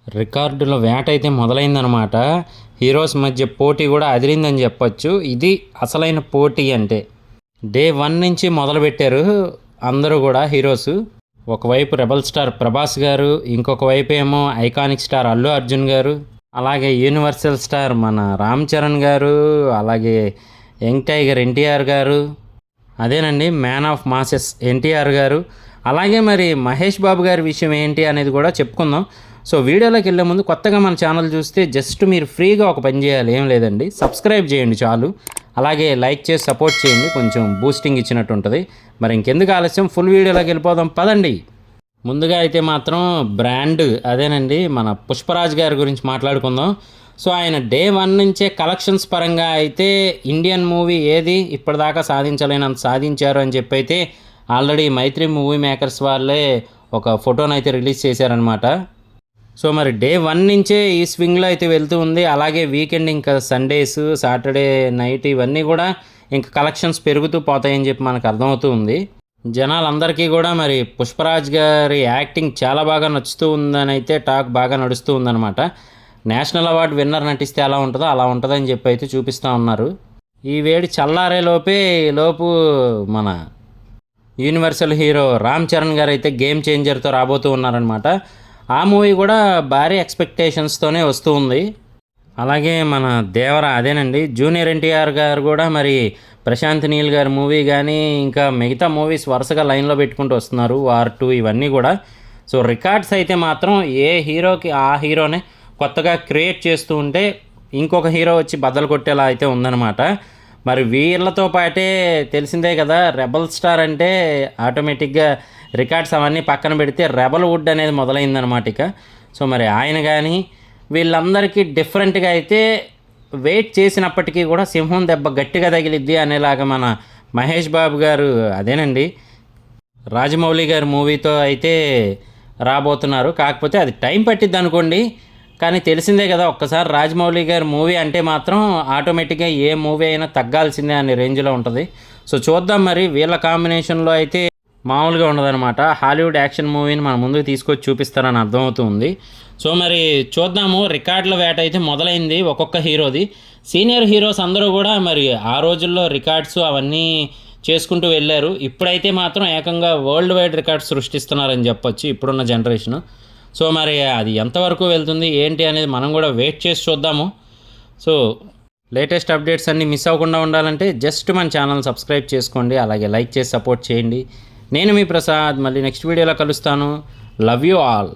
రికార్డుల వేట అయితే మొదలైందనమాట. హీరోస్ మధ్య పోటీ కూడా అదిరిందని చెప్పొచ్చు. ఇది అసలైన పోటీ అంటే. డే 1 నుంచి మొదలుపెట్టారు అందరూ కూడా హీరోస్. ఒకవైపు రెబల్ స్టార్ ప్రభాస్ గారు, ఇంకొక వైపు ఏమో ఐకానిక్ స్టార్ అల్లు అర్జున్ గారు, అలాగే యూనివర్సల్ స్టార్ మన రామ్ చరణ్ గారు, అలాగే యంగ్ టైగర్ ఎన్టీఆర్ గారు, అదేనండి మ్యాన్ ఆఫ్ మాసెస్ ఎన్టీఆర్ గారు, అలాగే మరి మహేష్ బాబు గారి విషయం ఏంటి అనేది కూడా చెప్పుకుందాం. సో వీడియోలోకి వెళ్ళే ముందు కొత్తగా మన ఛానల్ చూస్తే జస్ట్ మీరు ఫ్రీగా ఒక పని చేయాలి, ఏం లేదండి, సబ్స్క్రైబ్ చేయండి చాలు. అలాగే లైక్ చేసి సపోర్ట్ చేయండి, కొంచెం బూస్టింగ్ ఇచ్చినట్టు ఉంటుంది. మరి ఇంకెందుకు ఆలస్యం, ఫుల్ వీడియోలోకి వెళ్ళిపోదాం పదండి. ముందుగా అయితే మాత్రం బ్రాండ్ అదేనండి మన పుష్పరాజ్ గారి గురించి మాట్లాడుకుందాం. సో ఆయన డే 1 నుంచే కలెక్షన్స్ పరంగా అయితే ఇండియన్ మూవీ ఏది ఇప్పటిదాకా సాధించలేనంత సాధించారు అని చెప్పి అయితే ఆల్రెడీ మైత్రి మూవీ మేకర్స్ వాళ్ళే ఒక ఫోటోను అయితే రిలీజ్ చేశారనమాట. సో మరి డే 1 నుంచే ఈ స్వింగ్లో అయితే వెళ్తూ ఉంది. అలాగే వీకెండ్ ఇంకా సండేస్, సాటర్డే నైట్ ఇవన్నీ కూడా ఇంకా కలెక్షన్స్ పెరుగుతూ పోతాయని చెప్పి మనకు అర్థమవుతూ ఉంది. జనాలందరికీ కూడా మరి పుష్పరాజ్ గారి యాక్టింగ్ చాలా బాగా నచ్చుతూ ఉందని అయితే టాక్ బాగా నడుస్తూ ఉందన్నమాట. నేషనల్ అవార్డు విన్నర్ నటిస్తే ఎలా ఉంటుందో అలా ఉంటుందని చెప్పి అయితే చూపిస్తూ ఉన్నారు. ఈ వేడి చల్లారే లోపు మన యూనివర్సల్ హీరో రామ్ చరణ్ గారు అయితే గేమ్ చేంజర్తో రాబోతూ ఉన్నారనమాట. ఆ మూవీ కూడా భారీ ఎక్స్పెక్టేషన్స్తోనే వస్తూ ఉంది. అలాగే మన దేవర అదేనండి జూనియర్ ఎన్టీఆర్ గారు కూడా మరి ప్రశాంత్ నీల్ గారి మూవీ కానీ ఇంకా మిగతా మూవీస్ వరుసగా లైన్లో పెట్టుకుంటూ వస్తున్నారు. వార్ 2 ఇవన్నీ కూడా. సో రికార్డ్స్ అయితే మాత్రం ఏ హీరోకి ఆ హీరోనే కొత్తగా క్రియేట్ చేస్తూ ఉంటే ఇంకొక హీరో వచ్చి బద్దలు కొట్టేలా అయితే ఉందన్నమాట. మరి వీళ్ళతో పాటే తెలిసిందే కదా, రెబల్ స్టార్ అంటే ఆటోమేటిక్గా రికార్డ్స్ అవన్నీ పక్కన పెడితే రెబల్ వుడ్ అనేది మొదలైందనమాట ఇక. సో మరి ఆయన కానీ వీళ్ళందరికీ డిఫరెంట్గా అయితే వెయిట్ చేసినప్పటికీ కూడా సింహం దెబ్బ గట్టిగా తగిలిద్ది అనేలాగా మన మహేష్ బాబు గారు అదేనండి రాజమౌళి గారి మూవీతో అయితే రాబోతున్నారు. కాకపోతే అది టైం పట్టిద్ది అనుకోండి, కానీ తెలిసిందే కదా, ఒక్కసారి రాజమౌళి గారి మూవీ అంటే మాత్రం ఆటోమేటిక్గా ఏ మూవీ అయినా తగ్గాల్సిందే అనే రేంజ్లో ఉంటుంది. సో చూద్దాం, మరి వీళ్ళ కాంబినేషన్లో అయితే మామూలుగా ఉండదన్నమాట. హాలీవుడ్ యాక్షన్ మూవీని మన ముందుకు తీసుకొచ్చి చూపిస్తారని అర్థమవుతుంది. సో మరి చూద్దాము, రికార్డుల వేట అయితే మొదలైంది ఒక్కొక్క హీరోది. సీనియర్ హీరోస్ అందరూ కూడా మరి ఆ రోజుల్లో రికార్డ్స్ అవన్నీ చేసుకుంటూ వెళ్ళారు. ఇప్పుడైతే మాత్రం ఏకంగా వరల్డ్ వైడ్ రికార్డ్స్ సృష్టిస్తున్నారని చెప్పొచ్చు ఇప్పుడున్న జనరేషను. సో మరి అది ఎంతవరకు వెళ్తుంది ఏంటి అనేది మనం కూడా వెయిట్ చేసి చూద్దాము. సో లేటెస్ట్ అప్డేట్స్ అన్నీ మిస్ అవ్వకుండా ఉండాలంటే జస్ట్ మన ఛానల్ సబ్స్క్రైబ్ చేసుకోండి, అలాగే లైక్ చేసి సపోర్ట్ చేయండి. నేను మీ ప్రసాద్, మళ్ళీ నెక్స్ట్ వీడియోలో కలుస్తాను. Love you all.